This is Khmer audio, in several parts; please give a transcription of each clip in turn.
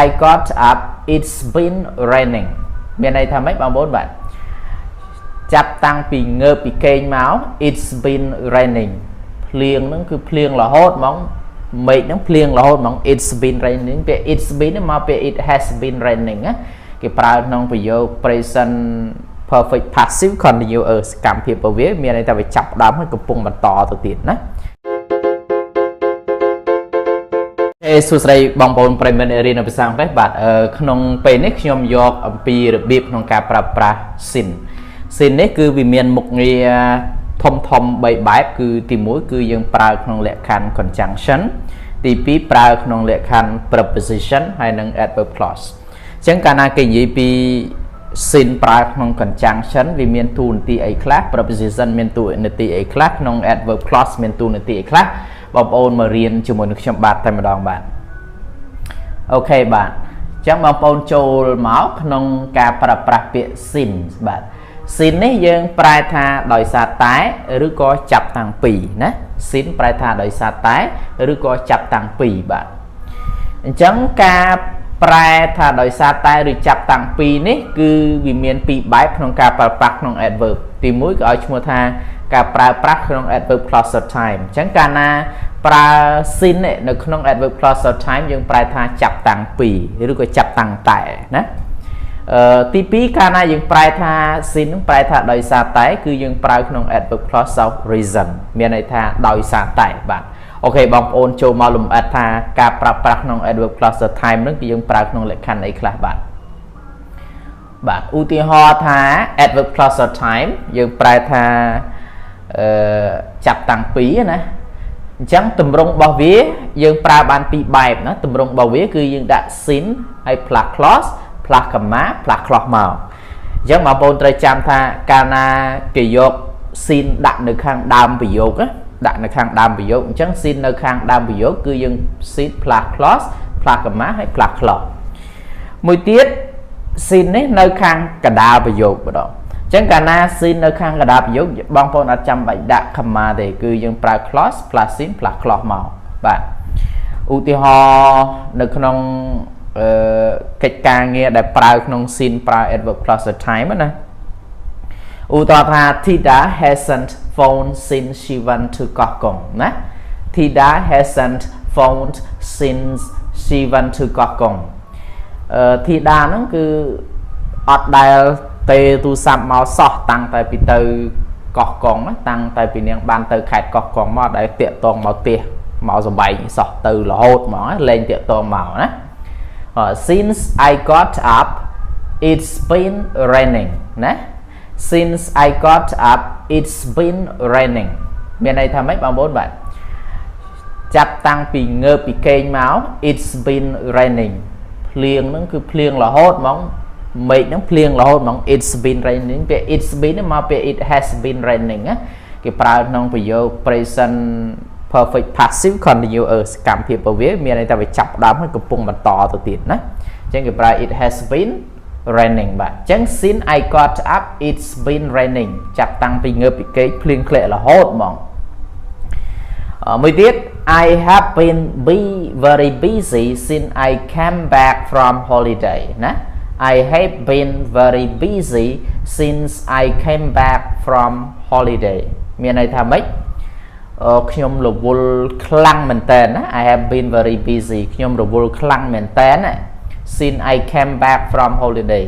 I got up it's been raining មានន័យថាម៉េចបងប្អូនបាទចាប់តាំងពីងើបពីគេងមក it's been raining ភ្លៀងហ្នឹងគឺភ្លៀងរហូតហ្មងមេឃហ្នឹងភ្លៀងរហូតហ្មង it's been raining ពេល it's been មកពេល it has been raining ណាគេប្រើក្នុងប្រយោគ present perfect passive continuous សកម្មភាពរបស់វាមានន័យថាវាចាប់ផ្ដើមហើយកំពុងបន្តទៅទៀតណាសួស្តីបងប្អូនប្រិយមិត្តរៀនភាសាអង់គ្លេសបាទក្នុងពេលនេះខ្ញុំយកអំពីរបៀបក្នុងការប្រើប្រាស់ sin នេះគឺវាមានមុខងារធំ3បែបគឺទី1គឺយើងប្រើក្នុងលក្ខខណ្ឌ conjunction ទី2ប្រើក្នុងលក្ខខណ្ឌ preposition ហើយនិង adverb clause អញ្ចឹងកាលណាគេនិយាយពី sin ប្រើក្នុង conjunction វាមានតួនាទីអីខ្លះ preposition មានតួនាទីអីខ្លះក្នុង adverb clause មានតួនាទីអីខ្លះបងប្អូនមករៀនជាមួយនឹងខ្ញុំបាទតែម្ដងបាទអូខេបាទអញ្ចឹងបងប្អូនចូលមកក្នុងការប្រើប្រាស់ពាក្យ sin បាទ sin នេះយើងប្រែថាដោយសារតែឬក៏ចាប់តាំងពីណា sin ប្រែថាដោយសារតែឬក៏ចាប់តាំងពីបាទអញ្ចឹងការប្រែថាដោយសារតែឬចាប់តាំងពីនេះគឺវាមានពីរបែបក្នុងការប្រើប្រាស់ក្នុង adverb ទី1ក៏ឲ្យឈ្មោះថាការប្រើប្រាស់ក្នុង adverb clause of time អញ្ចឹងកាលណាប្រើ sin នៅក្នុង adverb clause of time យើងប្រែថាចាប់តាំងពីឬក៏ចាប់តាំងតែណាទី2កាលណាយើងប្រែថា sin ប្រែថាដោយសារតែគឺយើងប្រើក្នុង adverb clause of reason មានន័យថាដោយសារតែបាទអូខេបងប្អូនចូលមកលំអិតថាការប្រើប្រាស់ក្នុង adverb clause of time នឹងគឺយើងប្រើក្នុងលក្ខខណ្ឌអីខ្លះបាទឧទាហរណ៍ថា adverb clause of time យើងប្រែថាចាប់តាំងពីណាអញ្ចឹងទម្រង់របស់វាយើងប្រើបានពីរបែបណាទម្រង់របស់វាគឺយើងដាក់ sin ហើយ plus clause plus comma plus clause មកអញ្ចឹងបងប្អូនត្រូវចាំថាកាលណាគេយក sin ដាក់នៅខាងដើមប្រយោគណាដាក់នៅខាងដើមប្រយោគអញ្ចឹង sin នៅខាងដើមប្រយោគគឺយើង sin plus clause plus comma ហើយ plus clause មួយទៀត sin នេះនៅខាងកណ្ដាលប្រយោគម្ដងអញ្ចឹងកាលណា sin នៅខាងកណ្ដាលប្រយោគបងប្អូនអត់ចាំបាច់ដាក់ comma ទេគឺយើងប្រើ clause plus sin plus clause មកបាទឧទាហរណ៍នៅក្នុងកិច្ចការងារដែលប្រើក្នុង sin ប្រើ adverb clause of time ណាឧទាហរណ៍ថា Tida hasn't phoned since she went to កោះកុងណា Tida hasn't phoned since she went to កោះកុងTida ហ្នឹងគឺអត់ដែលទេទូរស័ព្ទមកសោះតាំងតែពីទៅកោះកុងណាតាំងតែពីនាងបានទៅខេត្តកោះកុងមកដែលតាក់តងមកផ្ទះមកសបែងសោះទៅរហូតហ្មងលេងតាក់តងមកណាSince I got up it's been raining ណា Since I got up it's been raining មានន័យថាម៉េចបងប្អូនបាទចាប់តាំងពីងើបពីគេងមក it's been raining ភ្លៀងហ្នឹងគឺភ្លៀងរហូតហ្មងមេឃហ្នឹងភ្លៀងរហូតហ្មង it's been raining ពេល it's been មកពេល it has been raining ណាគេប្រើក្នុងប្រយោគ present perfect passive continuous សកម្មភាពរបស់វាមានន័យថាវាចាប់ផ្ដើមហើយកំពុងបន្តទៅទៀតណាអញ្ចឹងគេប្រើ it has been raining បាទអញ្ចឹង since I got up it's been raining ចាប់តាំងពីងើបពីគេងភ្លៀងធ្លាក់រហូតហ្មងមួយទៀត I have been very busy since I came back from holiday ណា I have been very busy since I came back from holiday មានន័យថាម៉េចខ្ញុំរវល់ខ្លាំងមែនតើណា I have been very busy ខ្ញុំរវល់ខ្លាំងមែនតើណា since I came back from holiday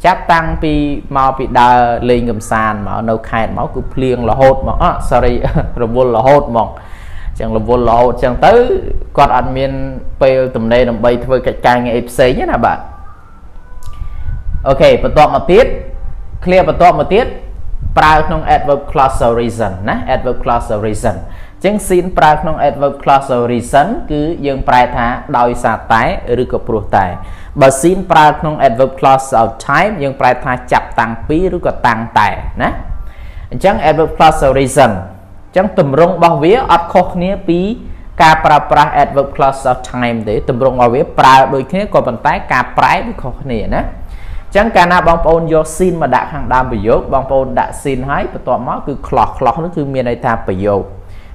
ចាប់តាំងពីមកពីដើរលេងកម្សាន្តមកនៅខេត្តមកគឺភ្លៀងរហូតមក sorry រវល់រហូតមកអញ្ចឹងរវល់រហូតអញ្ចឹងទៅគាត់អត់មានពេលទំនេរដើម្បីធ្វើកិច្ចការងារអីផ្សេងទេណាបាទអូខេបន្ទាប់មកទៀត clear បន្ទាប់មកទៀតប្រើក្នុង adverb clause of reason ណា adverb clause of reason អញ្ចឹង sin ប្រើក្នុង adverb clause of reason គឺយើងប្រែថាដោយសារតែឬក៏ព្រោះតែបើ sin ប្រើក្នុង adverb clause of time យើងប្រែថាចាប់តាំងពីឬក៏តាំងតែណាអញ្ចឹង adverb clause of reason អញ្ចឹងទម្រង់របស់វាអត់ខុសគ្នាពីការប្រើប្រាស់ adverb clause of time ទេទម្រង់របស់វាប្រើដូចគ្នាក៏ប៉ុន្តែការប្រែវាខុសគ្នាណាចឹងកាលណាបងប្អូនយក sin មកដាក់ខាងដើមប្រយោគបងប្អូនដាក់ sin ហើយបន្ទាប់មកគឺ clause នោះគឺមានន័យថាប្រយោគ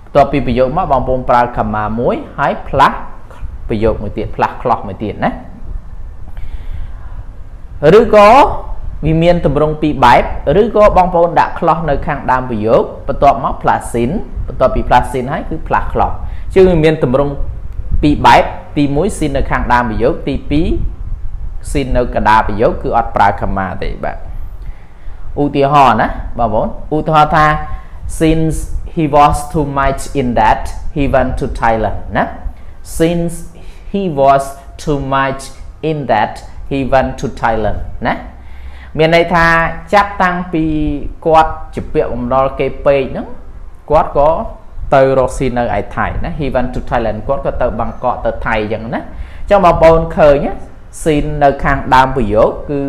បន្ទាប់ពីប្រយោគមកបងប្អូនប្រើ comma មួយហើយ plus ប្រយោគមួយទៀត plus clause មួយទៀតណា ឬក៏វាមានតម្រងពីរបែបឬក៏បងប្អូនដាក់ clause នៅខាងដើមប្រយោគបន្ទាប់មក plus sin បន្ទាប់ពី plus sin ហើយគឺ plus clause ជាងវាមានតម្រងពីរបែបទី1 sin នៅខាងដើមប្រយោគទី2 sin នៅកណ្ដាលប្រយោគគឺអត់ប្រើ comma ទេបាទឧទាហរណ៍ណាបងប្អូនឧទាហរណ៍ថា since he was too much in that he went to Thailand ណា since he was too much in that he went to Thailand ណាមានន័យថាចាប់តាំងពីគាត់ជាពាក្យបំដលគេពេកហ្នឹងគាត់ក៏ទៅរកស៊ីនៅឯថៃណា he went to Thailand គាត់ក៏ទៅបាងកកទៅថៃអញ្ចឹងណាអញ្ចឹងបងប្អូនឃើញស៊ីននៅខាងដើមប្រយោគគឺ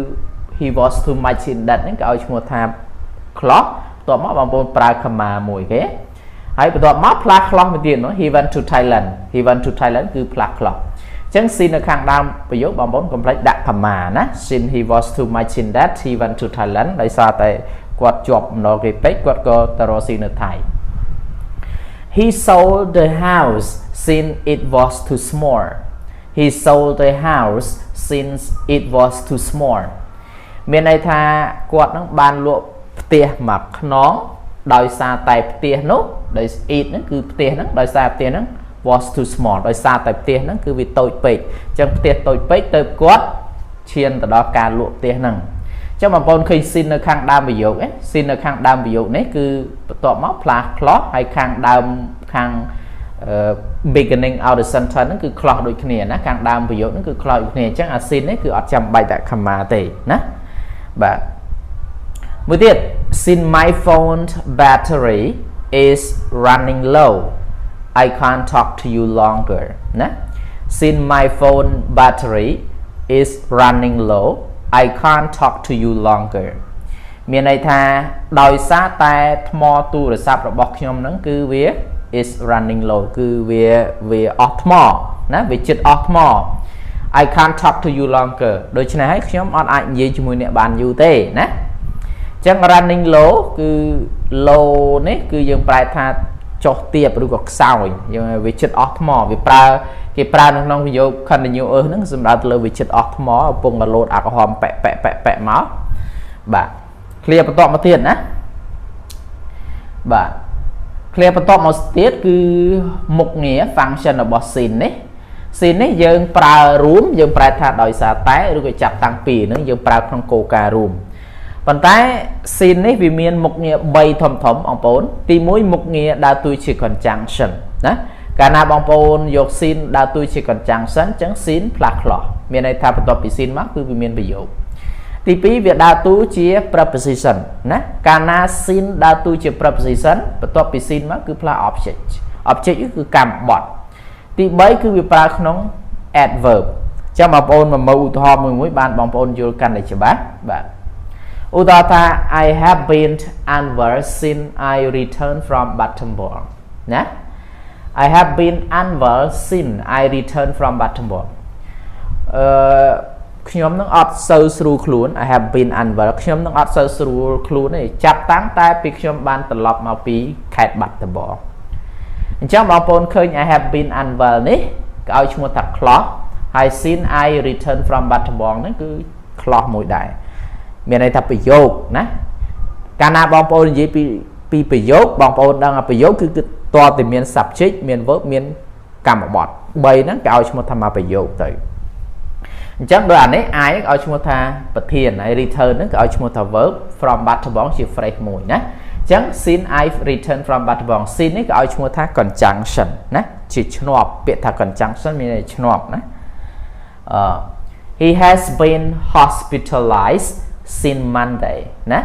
he was too much in that ហ្នឹងគេឲ្យឈ្មោះថា clause បន្ទាប់មកបងប្អូនប្រើ comma មួយគេហើយបន្ទាប់មក plus clause មួយទៀតនោះ he went to Thailand គឺ plus clause អញ្ចឹងស៊ីននៅខាងដើមប្រយោគបងប្អូនកុំភ្លេចដាក់ comma ណា since he was too much in that he went to Thailand ដោយសារតែគាត់ជាប់ម្ដងគេពេកគាត់ក៏ទៅរកស៊ីនៅថៃ he sold the house since it was too small he sold the house since it was too small មានន័យថាគាត់នឹងបានលក់ផ្ទះមួយខ្នងដោយសារតែផ្ទះនោះដោយ it ហ្នឹងគឺផ្ទះហ្នឹងដោយសារផ្ទះហ្នឹង was too small ដោយសារតែផ្ទះហ្នឹងគឺវាតូចពេកអញ្ចឹងផ្ទះតូចពេកទៅគាត់ឈានទៅដល់ការលក់ផ្ទះហ្នឹងអញ្ចឹងបងប្អូនឃើញ sin នៅខាងដើមប្រយោគ sin នៅខាងដើមប្រយោគនេះគឺបន្ទាប់មក plus clause ហើយខាងដើមខាង beginning of the sentence ហ្នឹងគឺ clause ដូចគ្នាណាខាងដើមប្រយោគហ្នឹងគឺ clause ដូចគ្នាអញ្ចឹងអា sin នេះគឺអត់ចាំបាច់ដាក់ comma ទេណាបាទមួយទៀត since my phone battery is running low I can't talk to you longer ណា since my phone battery is running low I can't talk to you longer មានន័យថាដោយសារតែថ្មទូរស័ព្ទរបស់ខ្ញុំហ្នឹងគឺវា is running low គឺវាអស់ថ្មណាវាជិតអស់ថ្ម I can't talk to you longer ដូច្នេះហើយខ្ញុំអត់អាចនិយាយជាមួយអ្នកបានយូរទេណាអញ្ចឹង running low គឺ low នេះគឺយើងប្រែថាចុះទាបឬក៏ខ្សោយយើងវាជិតអស់ថ្មវាប្រើគេប្រើនៅក្នុងប្រយោគ continuous ហ្នឹងសម្រាប់ទៅលើវាជិតអស់ថ្មកំពុងតែលោតអាល់កុហុលប៉ែកមកបាទ clear បន្តមកទៀតណាបាទ clear បន្តមកទៀតគឺមុខងារ function របស់ sin នេះ sin នេះយើងប្រើរួមយើងប្រែថាដោយសារតែឬក៏ចាប់តាំងពីហ្នឹងយើងប្រើក្នុងគោលការណ៍រួមប៉ុន្តែ sin នេះវាមានមុខងារ3ធំបងប្អូនទី1មុខងារដើរតួជា conjunction ណាកាលណាបងប្អូនយក sin ដើរតួជា conjunction អញ្ចឹង sin plus clause មានន័យថាបន្ទាប់ពី sin មកគឺវាមានប្រយោគទី2វាដើរតួជា preposition ណាកាលណា sin ដើរតួជា preposition បន្ទាប់ពី sin មកគឺ plus object គឺកម្មបត្តិទី3គឺវាប្រើក្នុង adverb ចាំបងប្អូនមកមើលឧទាហរណ៍មួយបានបងប្អូនយល់កាន់តែច្បាស់បាទឧទាហរណ៍ថា I have been unwell since I returned from Battenberg ណា I have been unwell since I returned from Battenberg ខ្ញុំនឹងអត់សូវស្រួលខ្លួន I have been unwell ខ្ញុំនឹងអត់សូវស្រួលខ្លួនទេចាប់តាំងតែពីខ្ញុំបានត្រឡប់មកពីខេត្ត Battenberg អញ្ចឹងបងប្អូនឃើញ I have been unwell នេះគេឲ្យឈ្មោះថា clause ហើយ since I return from Battenberg ហ្នឹងគឺ clause មួយដែរមានន័យថាប្រយោគណាកាលណាបងប្អូននិយាយពីប្រយោគបងប្អូនដឹងថាប្រយោគគឺតើតែមាន subject មាន verb មានកម្មបត្តិ3ហ្នឹងគេឲ្យឈ្មោះថាមកប្រយោគទៅអញ្ចឹងដោយអានេះ I ឲ្យឈ្មោះថាប្រធានហើយ return ហ្នឹងគេឲ្យឈ្មោះថា verb from Battenberg ជា phrase មួយណាអញ្ចឹង since I return from Battenberg since នេះគេឲ្យឈ្មោះថា conjunction ណាជាឈ្នាប់ពាក្យថា conjunction មានន័យឈ្នាប់ណាhe has been hospitalized since Monday ណា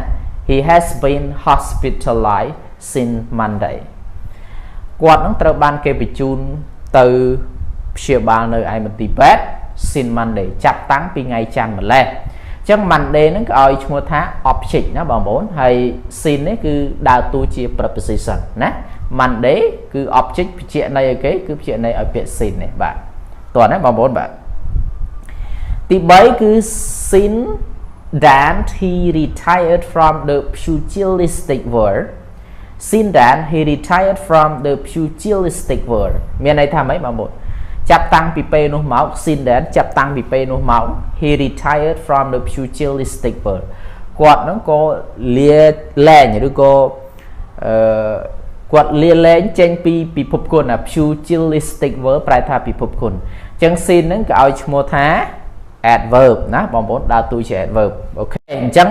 he has been hospitalized since Monday គាត់នឹងត្រូវបានគេបញ្ជូនទៅព្យាបាលនៅឯមន្ទីរពេទ្យ since Monday ចាប់តាំងពីថ្ងៃច័ន្ទម្លេះអញ្ចឹង Monday ហ្នឹងគេឲ្យឈ្មោះថា object ណាបងប្អូនហើយ since នេះគឺដើរតួជា preposition ណា Monday គឺ object បញ្ជាក់ន័យឲ្យគេគឺបញ្ជាក់ន័យឲ្យពាក្យ since នេះបាទតោះណាបងប្អូនបាទទី3គឺ since that he retired from the pugilistic world since that he retired from the pugilistic world មានន័យថាម៉េចបងប្អូន ចាប់តាំងពីពេលនោះមក since then ចាប់តាំងពីពេលនោះមក he retired from the pugilistic world គាត់ហ្នឹងក៏លាលែងឬក៏គាត់លាលែងចេញពីពិភពគុណ pugilistic world ប្រែថាពិភពគុណអញ្ចឹង sin ហ្នឹងក៏ឲ្យឈ្មោះថា adverb ណាបងប្អូនដើរតួជា adverb អូខេអញ្ចឹង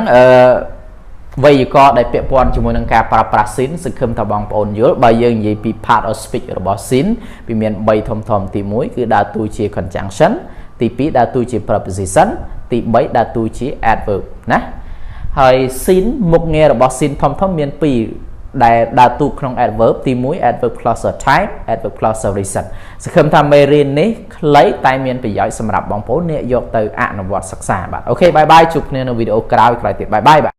វេយ្យាករណ៍ដែលពាក់ព័ន្ធជាមួយនឹងការប្រើប្រាស់ sin សង្ឃឹមថាបងប្អូនយល់បើយើងនិយាយពី part of speech របស់ sin វាមាន3ធំៗទី1គឺដើរតួជា conjunction ទី2ដើរតួជា preposition ទី3ដើរតួជា adverb ណាហើយ sin មុខងាររបស់ sin ធំមាន2ដែលដើរតួក្នុង adverb ទី1 adverb clause time adverb clause reason សង្ឃឹមថាមេរៀននេះខ្លីតែមានប្រយោជន៍សម្រាប់បងប្អូនអ្នកយកទៅអនុវត្តសិក្សាបាទអូខេបាយបាយជួបគ្នានៅវីដេអូក្រោយទៀតបាយបាយបាទ